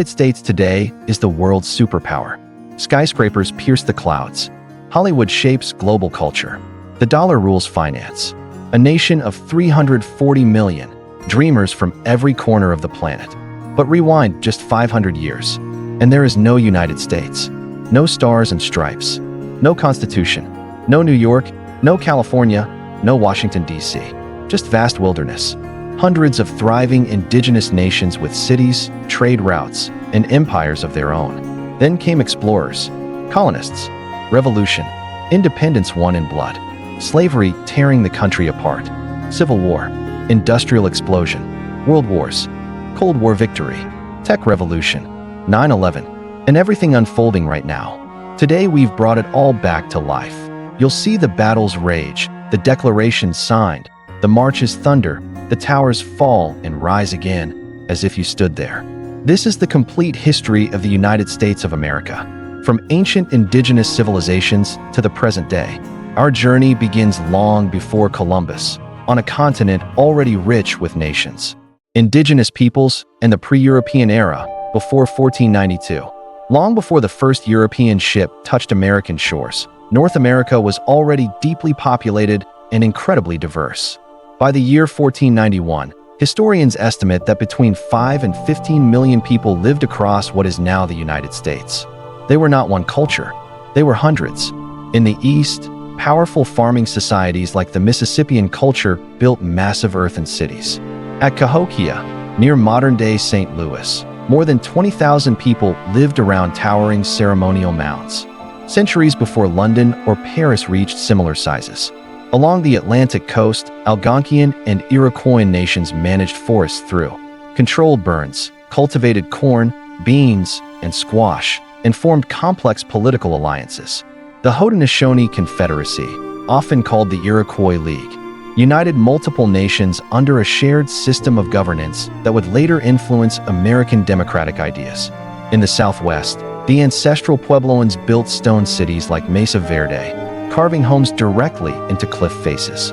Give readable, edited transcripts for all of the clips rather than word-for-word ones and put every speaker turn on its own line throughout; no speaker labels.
United States today is the world's superpower. Skyscrapers pierce the clouds. Hollywood shapes global culture. The dollar rules finance. A nation of 340 million, dreamers from every corner of the planet. But rewind just 500 years, and there is no United States. No stars and stripes. No Constitution. No New York. No California. No Washington, D.C. Just vast wilderness. Hundreds of thriving indigenous nations with cities, trade routes, and empires of their own. Then came explorers, colonists, revolution, independence won in blood, slavery tearing the country apart, civil war, industrial explosion, world wars, Cold War victory, tech revolution, 9/11, and everything unfolding right now. Today we've brought it all back to life. You'll see the battles rage, the declarations signed, the marches thunder, the towers fall and rise again, as if you stood there. This is the complete history of the United States of America. From ancient indigenous civilizations to the present day, our journey begins long before Columbus, on a continent already rich with nations. Indigenous peoples and the pre-European era, before 1492. Long before the first European ship touched American shores, North America was already deeply populated and incredibly diverse. By the year 1491, historians estimate that between 5 and 15 million people lived across what is now the United States. They were not one culture, they were hundreds. In the East, powerful farming societies like the Mississippian culture built massive earthen cities. At Cahokia, near modern-day St. Louis, more than 20,000 people lived around towering ceremonial mounds. Centuries before London or Paris reached similar sizes. Along the Atlantic coast, Algonquian and Iroquois nations managed forests through, controlled burns, cultivated corn, beans, and squash, and formed complex political alliances. The Haudenosaunee Confederacy, often called the Iroquois League, united multiple nations under a shared system of governance that would later influence American democratic ideas. In the Southwest, the ancestral Puebloans built stone cities like Mesa Verde, carving homes directly into cliff faces.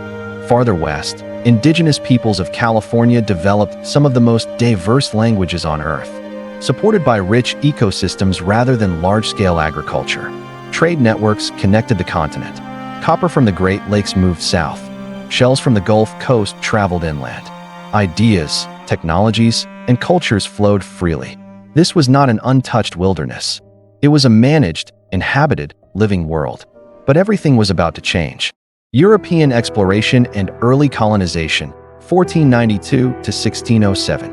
Farther west, indigenous peoples of California developed some of the most diverse languages on Earth, supported by rich ecosystems rather than large-scale agriculture. Trade networks connected the continent. Copper from the Great Lakes moved south. Shells from the Gulf Coast traveled inland. Ideas, technologies, and cultures flowed freely. This was not an untouched wilderness. It was a managed, inhabited, living world. But everything was about to change. European exploration and early colonization, 1492 to 1607.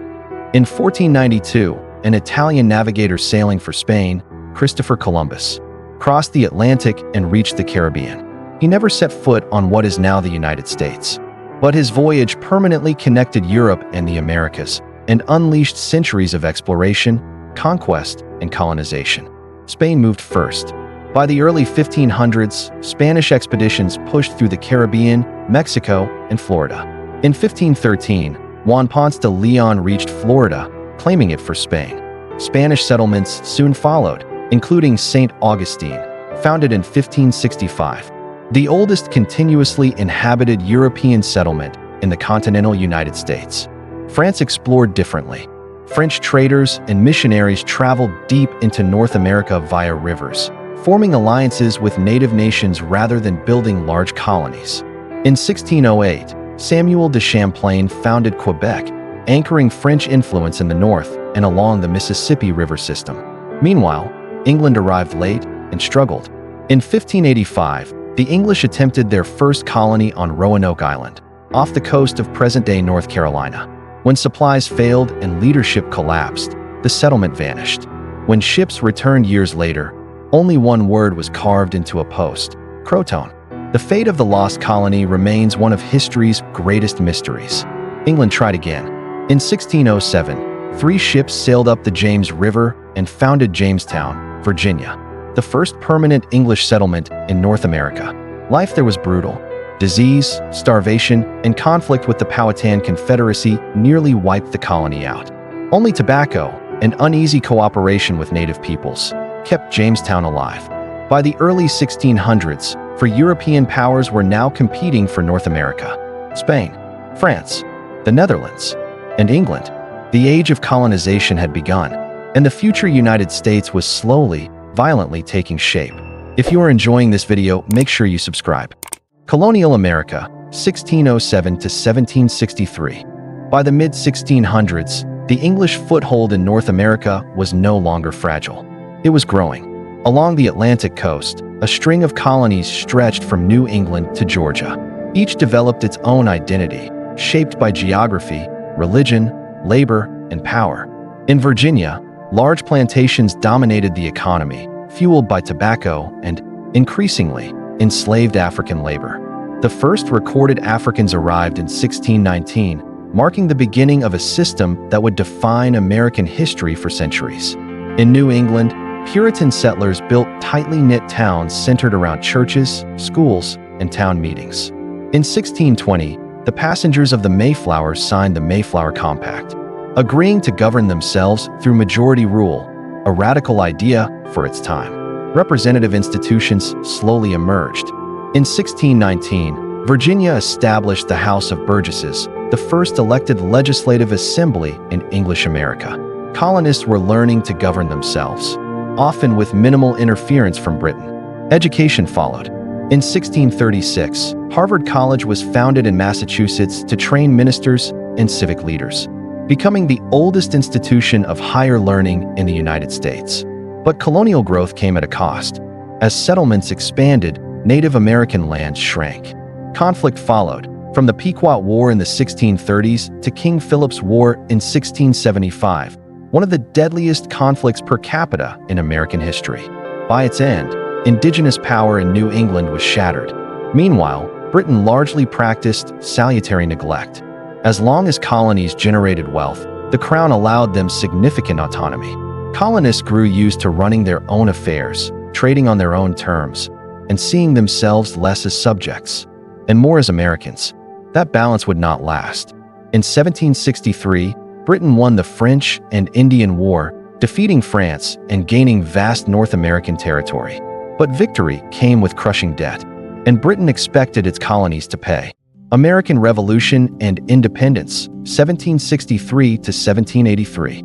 In 1492, an Italian navigator sailing for Spain, Christopher Columbus, crossed the Atlantic and reached the Caribbean. He never set foot on what is now the United States. But his voyage permanently connected Europe and the Americas and unleashed centuries of exploration, conquest, and colonization. Spain moved first. By the early 1500s, Spanish expeditions pushed through the Caribbean, Mexico, and Florida. In 1513, Juan Ponce de Leon reached Florida, claiming it for Spain. Spanish settlements soon followed, including St. Augustine, founded in 1565. The oldest continuously inhabited European settlement in the continental United States. France explored differently. French traders and missionaries traveled deep into North America via rivers, forming alliances with native nations rather than building large colonies. In 1608, Samuel de Champlain founded Quebec, anchoring French influence in the north and along the Mississippi River system. Meanwhile, England arrived late and struggled. In 1585, the English attempted their first colony on Roanoke Island, off the coast of present-day North Carolina. When supplies failed and leadership collapsed, the settlement vanished. When ships returned years later, only one word was carved into a post: Croton. The fate of the lost colony remains one of history's greatest mysteries. England tried again. In 1607, 3 ships sailed up the James River and founded Jamestown, Virginia, the first permanent English settlement in North America. Life there was brutal. Disease, starvation, and conflict with the Powhatan Confederacy nearly wiped the colony out. Only tobacco and uneasy cooperation with native peoples kept Jamestown alive. By the early 1600s, for European powers were now competing for North America. Spain, France, the Netherlands, and England. The age of colonization had begun. and the future United States was slowly, violently taking shape. If you are enjoying this video, make sure you subscribe. Colonial America, 1607 to 1763. By the mid-1600s, the English foothold in North America was no longer fragile. It was growing. Along the Atlantic coast, a string of colonies stretched from New England to Georgia. Each developed its own identity, shaped by geography, religion, labor, and power. In Virginia, large plantations dominated the economy, fueled by tobacco and, increasingly, enslaved African labor. The first recorded Africans arrived in 1619, marking the beginning of a system that would define American history for centuries. In New England, Puritan settlers built tightly knit towns centered around churches, schools, and town meetings. In 1620, the passengers of the Mayflower signed the Mayflower Compact, agreeing to govern themselves through majority rule, a radical idea for its time. Representative institutions slowly emerged. In 1619, Virginia established the House of Burgesses, the first elected legislative assembly in English America. Colonists were learning to govern themselves, often with minimal interference from Britain. Education followed. In 1636, Harvard College was founded in Massachusetts to train ministers and civic leaders, becoming the oldest institution of higher learning in the United States. But colonial growth came at a cost. As settlements expanded, Native American lands shrank. Conflict followed, from the Pequot War in the 1630s to King Philip's War in 1675, one of the deadliest conflicts per capita in American history. By its end, indigenous power in New England was shattered. Meanwhile, Britain largely practiced salutary neglect. As long as colonies generated wealth, the Crown allowed them significant autonomy. Colonists grew used to running their own affairs, trading on their own terms, and seeing themselves less as subjects and more as Americans. That balance would not last. In 1763, Britain won the French and Indian War, defeating France and gaining vast North American territory. But victory came with crushing debt, and Britain expected its colonies to pay. American Revolution and Independence, 1763 to 1783.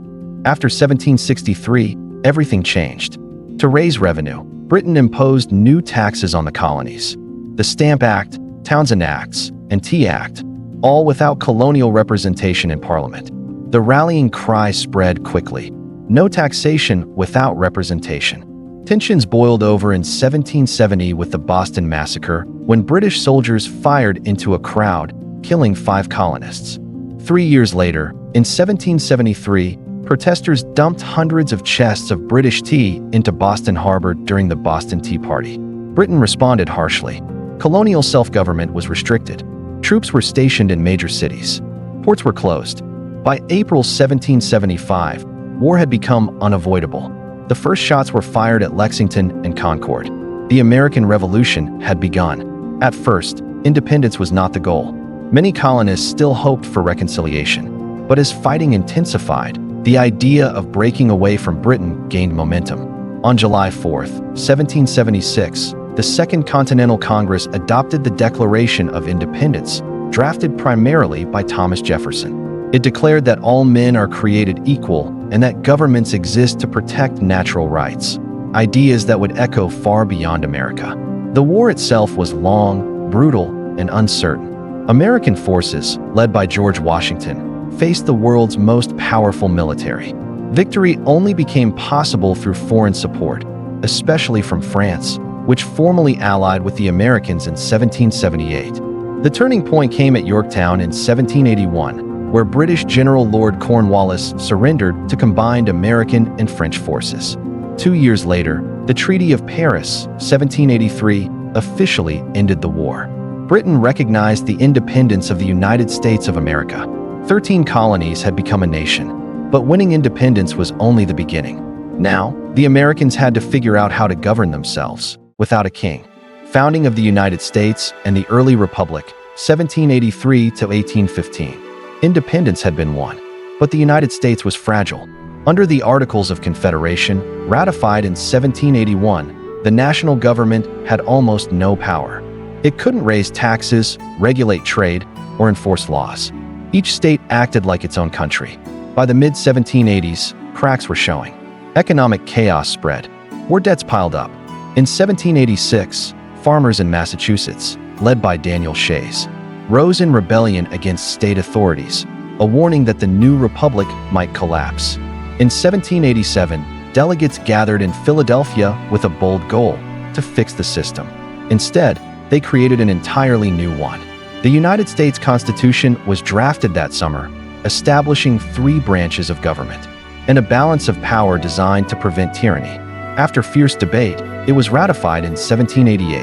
After 1763, everything changed. To raise revenue, Britain imposed new taxes on the colonies. The Stamp Act, Townshend Acts, and Tea Act, all without colonial representation in Parliament. The rallying cry spread quickly. No taxation without representation. Tensions boiled over in 1770 with the Boston Massacre, when British soldiers fired into a crowd, killing 5 colonists. 3 years later, in 1773, protesters dumped hundreds of chests of British tea into Boston Harbor during the Boston Tea Party. Britain responded harshly. Colonial self-government was restricted. Troops were stationed in major cities. Ports were closed. By April 1775, war had become unavoidable. The first shots were fired at Lexington and Concord. The American Revolution had begun. At first, independence was not the goal. Many colonists still hoped for reconciliation. But as fighting intensified, the idea of breaking away from Britain gained momentum. On July 4, 1776, the Second Continental Congress adopted the Declaration of Independence, drafted primarily by Thomas Jefferson. It declared that all men are created equal and that governments exist to protect natural rights, ideas that would echo far beyond America. The war itself was long, brutal, and uncertain. American forces, led by George Washington, faced the world's most powerful military. Victory only became possible through foreign support, especially from France, which formally allied with the Americans in 1778. The turning point came at Yorktown in 1781, where British General Lord Cornwallis surrendered to combined American and French forces. 2 years later, the Treaty of Paris, 1783, officially ended the war. Britain recognized the independence of the United States of America. 13 colonies had become a nation, but winning independence was only the beginning. Now, the Americans had to figure out how to govern themselves without a king. Founding of the United States and the early Republic, 1783 to 1815. Independence had been won, but the United States was fragile. Under the Articles of Confederation, ratified in 1781, the national government had almost no power. It couldn't raise taxes, regulate trade, or enforce laws. Each state acted like its own country. By the mid-1780s, cracks were showing. Economic chaos spread. War debts piled up. In 1786, farmers in Massachusetts, led by Daniel Shays, rose in rebellion against state authorities, a warning that the new republic might collapse. In 1787, delegates gathered in Philadelphia with a bold goal: to fix the system. Instead, they created an entirely new one. The United States Constitution was drafted that summer, establishing 3 branches of government and a balance of power designed to prevent tyranny. After fierce debate, it was ratified in 1788.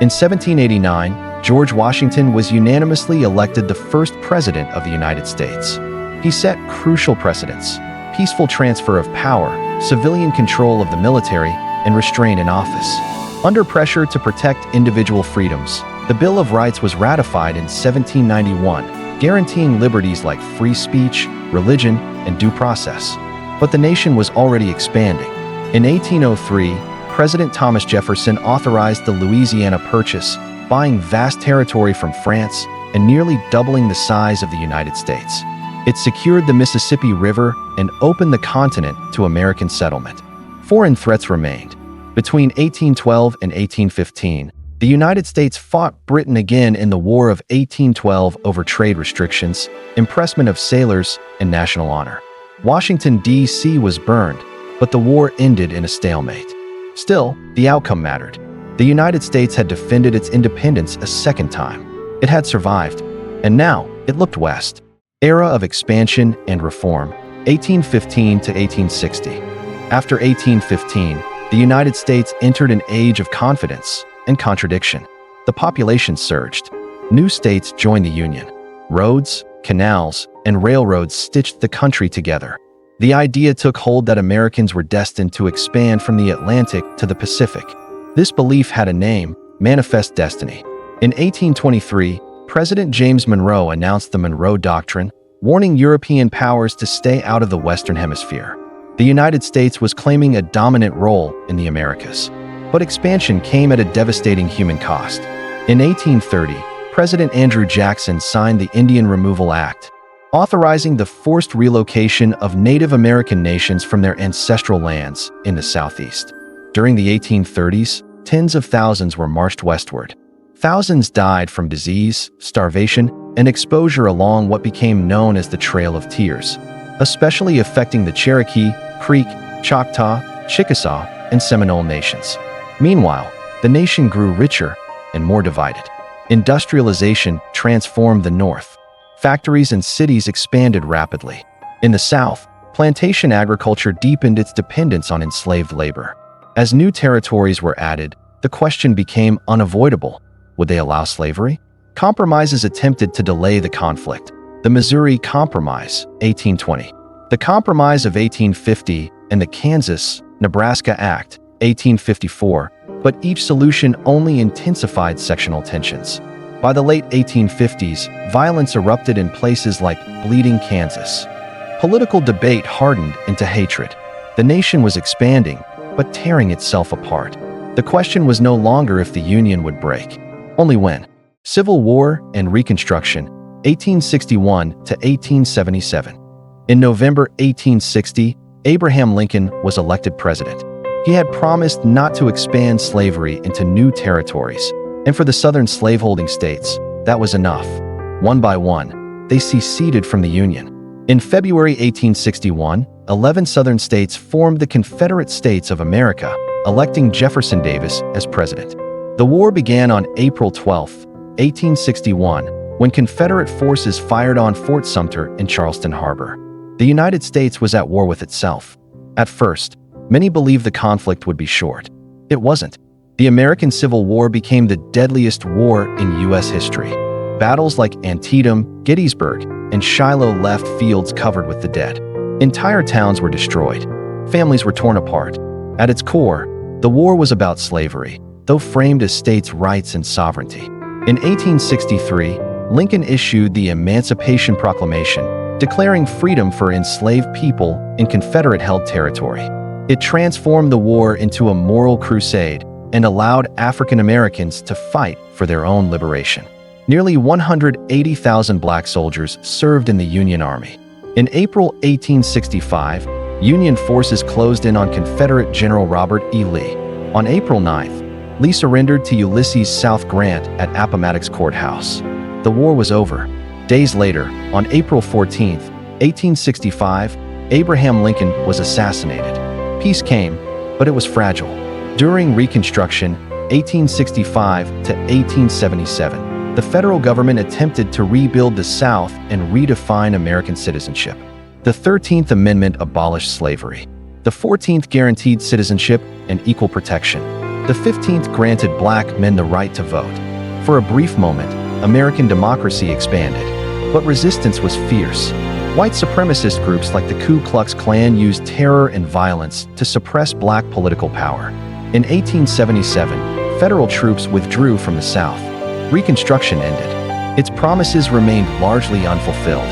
In 1789, George Washington was unanimously elected the first president of the United States. He set crucial precedents: peaceful transfer of power, civilian control of the military, and restraint in office. Under pressure to protect individual freedoms, the Bill of Rights was ratified in 1791, guaranteeing liberties like free speech, religion, and due process. But the nation was already expanding. In 1803, President Thomas Jefferson authorized the Louisiana Purchase, buying vast territory from France and nearly doubling the size of the United States. It secured the Mississippi River and opened the continent to American settlement. Foreign threats remained. Between 1812 and 1815, the United States fought Britain again in the War of 1812 over trade restrictions, impressment of sailors, and national honor. Washington, D.C. was burned, but the war ended in a stalemate. Still, the outcome mattered. The United States had defended its independence a second time. It had survived, and now it looked west. Era of expansion and reform, 1815 to 1860. After 1815, the United States entered an age of confidence and contradiction. The population surged. New states joined the Union. Roads, canals, and railroads stitched the country together. The idea took hold that Americans were destined to expand from the Atlantic to the Pacific. This belief had a name: Manifest Destiny. In 1823, President James Monroe announced the Monroe Doctrine, warning European powers to stay out of the Western Hemisphere. The United States was claiming a dominant role in the Americas. But expansion came at a devastating human cost. In 1830, President Andrew Jackson signed the Indian Removal Act, authorizing the forced relocation of Native American nations from their ancestral lands in the Southeast. During the 1830s, tens of thousands were marched westward. Thousands died from disease, starvation, and exposure along what became known as the Trail of Tears, especially affecting the Cherokee, Creek, Choctaw, Chickasaw, and Seminole nations. Meanwhile, the nation grew richer and more divided. Industrialization transformed the North. Factories and cities expanded rapidly. In the South, plantation agriculture deepened its dependence on enslaved labor. As new territories were added, the question became unavoidable: would they allow slavery? Compromises attempted to delay the conflict. The Missouri Compromise, 1820. The Compromise of 1850 and the Kansas-Nebraska Act, 1854, but each solution only intensified sectional tensions. By the late 1850s, violence erupted in places like Bleeding, Kansas. Political debate hardened into hatred. The nation was expanding, but tearing itself apart. The question was no longer if the Union would break, only when. Civil War and Reconstruction, 1861 to 1877. In November 1860, Abraham Lincoln was elected president. He had promised not to expand slavery into new territories, and for the southern slaveholding states, that was enough. One by one, they seceded from the Union. In February 1861, 11 southern states formed the Confederate States of America, electing Jefferson Davis as president. The war began on April 12, 1861, when Confederate forces fired on Fort Sumter in Charleston Harbor. The United States was at war with itself. At first, many believed the conflict would be short. It wasn't. The American Civil War became the deadliest war in U.S. history. Battles like Antietam, Gettysburg, and Shiloh left fields covered with the dead. Entire towns were destroyed. Families were torn apart. At its core, the war was about slavery, though framed as states' rights and sovereignty. In 1863, Lincoln issued the Emancipation Proclamation, declaring freedom for enslaved people in Confederate-held territory. It transformed the war into a moral crusade and allowed African Americans to fight for their own liberation. Nearly 180,000 black soldiers served in the Union Army. In April 1865, Union forces closed in on Confederate General Robert E. Lee. On April 9th, Lee surrendered to Ulysses South Grant at Appomattox Courthouse. The war was over. Days later, on April 14, 1865, Abraham Lincoln was assassinated. Peace came, but it was fragile. During Reconstruction, 1865 to 1877, the federal government attempted to rebuild the South and redefine American citizenship. The 13th Amendment abolished slavery. The 14th guaranteed citizenship and equal protection. The 15th granted black men the right to vote. For a brief moment, American democracy expanded, but resistance was fierce. White supremacist groups like the Ku Klux Klan used terror and violence to suppress black political power. In 1877, federal troops withdrew from the South. Reconstruction ended. Its promises remained largely unfulfilled.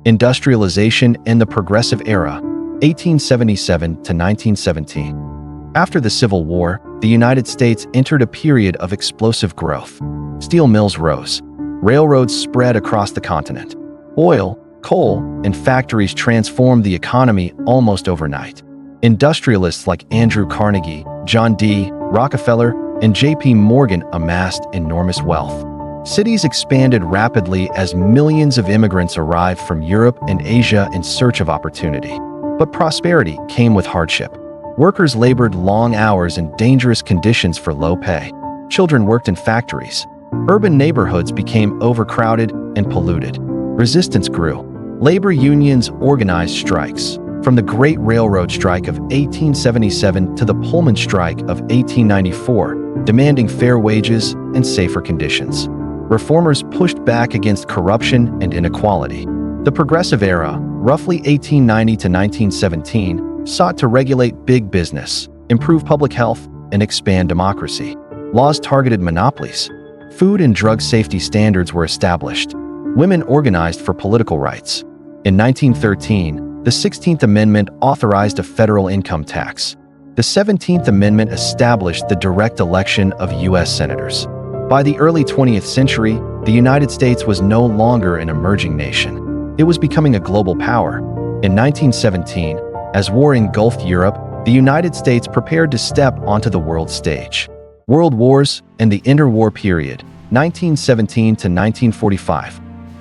Industrialization and the Progressive Era, 1877 to 1917. After the Civil War, the United States entered a period of explosive growth. Steel mills rose. Railroads spread across the continent. Oil, coal, and factories transformed the economy almost overnight. Industrialists like Andrew Carnegie, John D. Rockefeller, and J.P. Morgan amassed enormous wealth. Cities expanded rapidly as millions of immigrants arrived from Europe and Asia in search of opportunity. But prosperity came with hardship. Workers labored long hours in dangerous conditions for low pay. Children worked in factories. Urban neighborhoods became overcrowded and polluted. Resistance grew. Labor unions organized strikes, from the Great Railroad Strike of 1877 to the Pullman Strike of 1894, demanding fair wages and safer conditions. Reformers pushed back against corruption and inequality. The Progressive Era, roughly 1890 to 1917, sought to regulate big business, improve public health, and expand democracy. Laws targeted monopolies. Food and drug safety standards were established. Women organized for political rights. In 1913, the 16th Amendment authorized a federal income tax. The 17th Amendment established the direct election of U.S. senators. By the early 20th century, the United States was no longer an emerging nation. It was becoming a global power. In 1917, as war engulfed Europe, the United States prepared to step onto the world stage. World Wars and the interwar period, 1917 to 1945.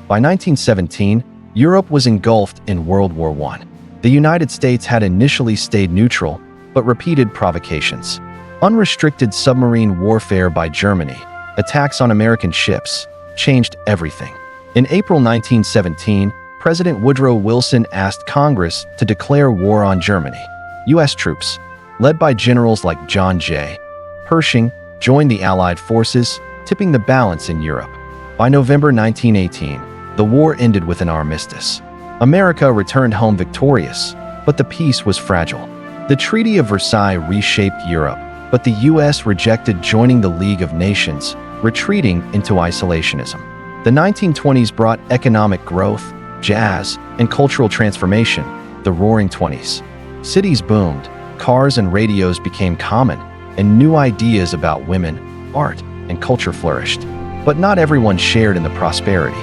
By 1917, Europe was engulfed in World War I. The United States had initially stayed neutral, but repeated provocations. Unrestricted submarine warfare by Germany, attacks on American ships, changed everything. In April 1917, President Woodrow Wilson asked Congress to declare war on Germany. U.S. troops, led by generals like John J. Pershing, joined the Allied forces, tipping the balance in Europe. By November 1918, the war ended with an armistice. America returned home victorious, but the peace was fragile. The Treaty of Versailles reshaped Europe, but the U.S. rejected joining the League of Nations, retreating into isolationism. The 1920s brought economic growth, jazz, and cultural transformation, the Roaring Twenties. Cities boomed, cars and radios became common, and new ideas about women, art, and culture flourished. But not everyone shared in the prosperity.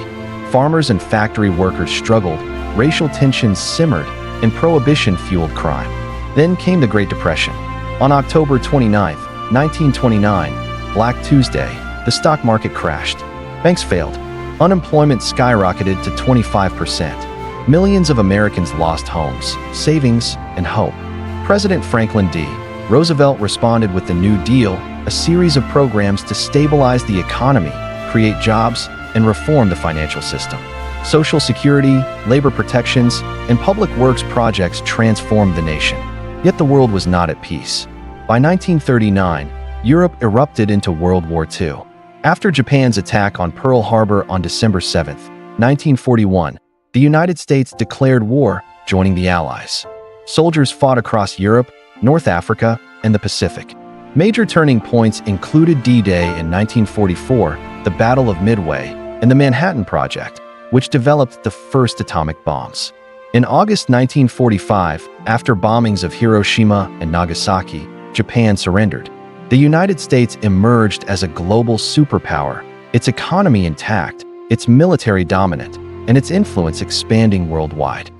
Farmers and factory workers struggled, racial tensions simmered, and prohibition fueled crime. Then came the Great Depression. On October 29, 1929, Black Tuesday, the stock market crashed. Banks failed. Unemployment skyrocketed to 25%. Millions of Americans lost homes, savings, and hope. President Franklin D. Roosevelt responded with the New Deal, a series of programs to stabilize the economy, create jobs, and reform the financial system. Social security, labor protections, and public works projects transformed the nation. Yet the world was not at peace. By 1939, Europe erupted into World War II. After Japan's attack on Pearl Harbor on December 7, 1941, the United States declared war, joining the Allies. Soldiers fought across Europe, North Africa, and the Pacific. Major turning points included D-Day in 1944, the Battle of Midway, and the Manhattan Project, which developed the first atomic bombs. In August 1945, after bombings of Hiroshima and Nagasaki, Japan surrendered. The United States emerged as a global superpower, its economy intact, its military dominant, and its influence expanding worldwide.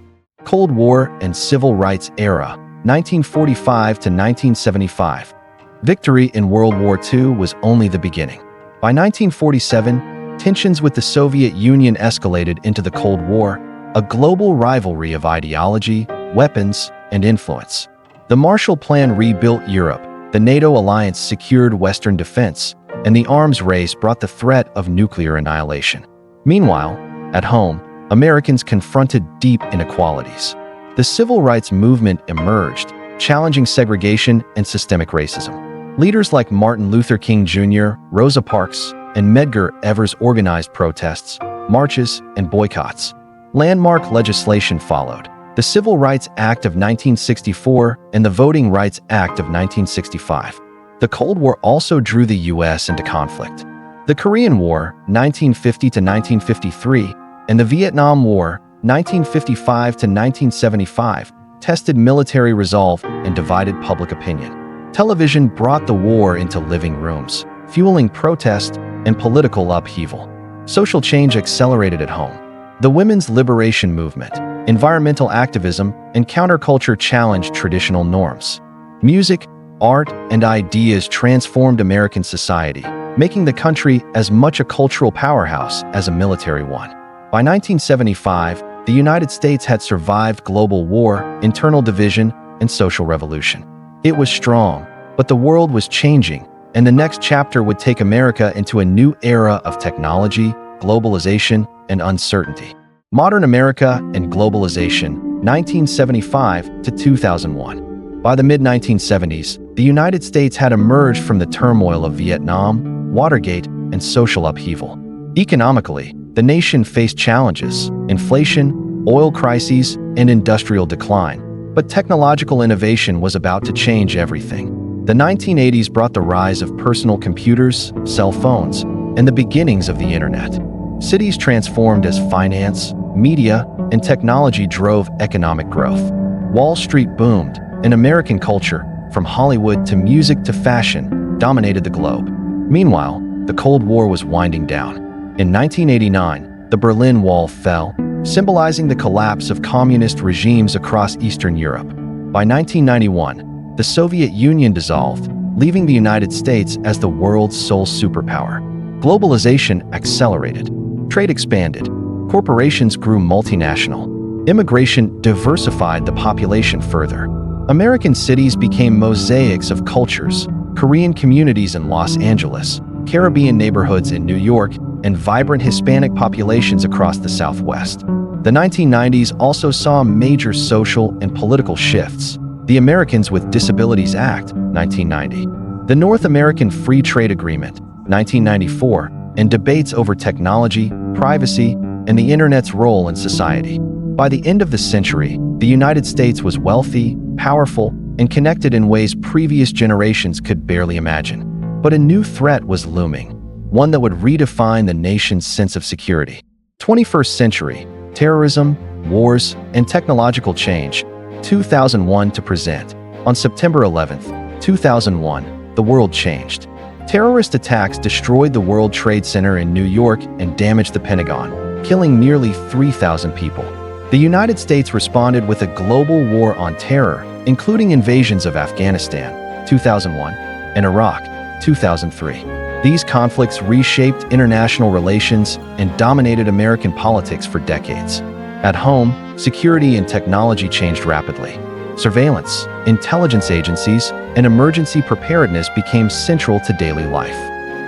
Cold War and Civil Rights Era, 1945 to 1975. Victory in World War II was only the beginning. By 1947, tensions with the Soviet Union escalated into the Cold War, a global rivalry of ideology, weapons, and influence. The Marshall Plan rebuilt Europe, the NATO alliance secured Western defense, and the arms race brought the threat of nuclear annihilation. Meanwhile, at home, Americans confronted deep inequalities. The civil rights movement emerged, challenging segregation and systemic racism. Leaders like Martin Luther King Jr., Rosa Parks, and Medgar Evers organized protests, marches, and boycotts. Landmark legislation followed: the Civil Rights Act of 1964 and the Voting Rights Act of 1965. The Cold War also drew the U.S. into conflict. The Korean War, 1950 to 1953, and the Vietnam War, 1955 to 1975, tested military resolve and divided public opinion. Television brought the war into living rooms, fueling protest and political upheaval. Social change accelerated at home. The women's liberation movement, environmental activism, and counterculture challenged traditional norms. Music, art, and ideas transformed American society, making the country as much a cultural powerhouse as a military one. By 1975, the United States had survived global war, internal division, and social revolution. It was strong, but the world was changing, and the next chapter would take America into a new era of technology, globalization, and uncertainty. Modern America and globalization, 1975 to 2001. By the mid-1970s, the United States had emerged from the turmoil of Vietnam, Watergate, and social upheaval. Economically, the nation faced challenges: inflation, oil crises, and industrial decline. But technological innovation was about to change everything. The 1980s brought the rise of personal computers, cell phones, and the beginnings of the internet. Cities transformed as finance, media, and technology drove economic growth. Wall Street boomed, and American culture, from Hollywood to music to fashion, dominated the globe. Meanwhile, the Cold War was winding down. In 1989, the Berlin Wall fell, symbolizing the collapse of communist regimes across Eastern Europe. By 1991, the Soviet Union dissolved, leaving the United States as the world's sole superpower. Globalization accelerated. Trade expanded. Corporations grew multinational. Immigration diversified the population further. American cities became mosaics of cultures: Korean communities in Los Angeles, Caribbean neighborhoods in New York, and vibrant Hispanic populations across the Southwest. The 1990s also saw major social and political shifts. The Americans with Disabilities Act, 1990. The North American Free Trade Agreement, 1994, and debates over technology, privacy, and the Internet's role in society. By the end of the century, the United States was wealthy, powerful, and connected in ways previous generations could barely imagine. But a new threat was looming, one that would redefine the nation's sense of security. 21st century, terrorism, wars, and technological change, 2001 to present. On September 11, 2001, the world changed. Terrorist attacks destroyed the World Trade Center in New York and damaged the Pentagon, killing nearly 3,000 people. The United States responded with a global war on terror, including invasions of Afghanistan, 2001, and Iraq, 2003. These conflicts reshaped international relations and dominated American politics for decades. At home, security and technology changed rapidly. Surveillance, intelligence agencies, and emergency preparedness became central to daily life.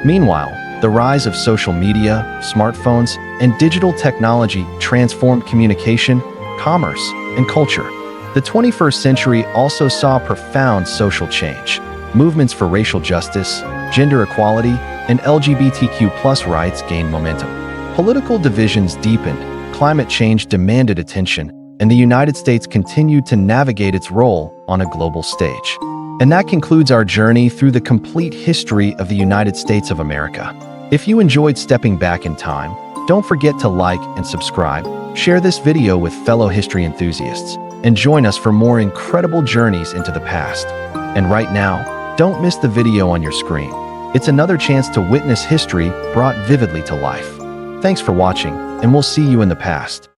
Meanwhile, the rise of social media, smartphones, and digital technology transformed communication, commerce, and culture. The 21st century also saw profound social change. Movements for racial justice, gender equality, and LGBTQ+ rights gained momentum. Political divisions deepened, climate change demanded attention, and the United States continued to navigate its role on a global stage. And that concludes our journey through the complete history of the United States of America. If you enjoyed stepping back in time, don't forget to like and subscribe, share this video with fellow history enthusiasts, and join us for more incredible journeys into the past. And right now, don't miss the video on your screen. It's another chance to witness history brought vividly to life. Thanks for watching, and we'll see you in the past.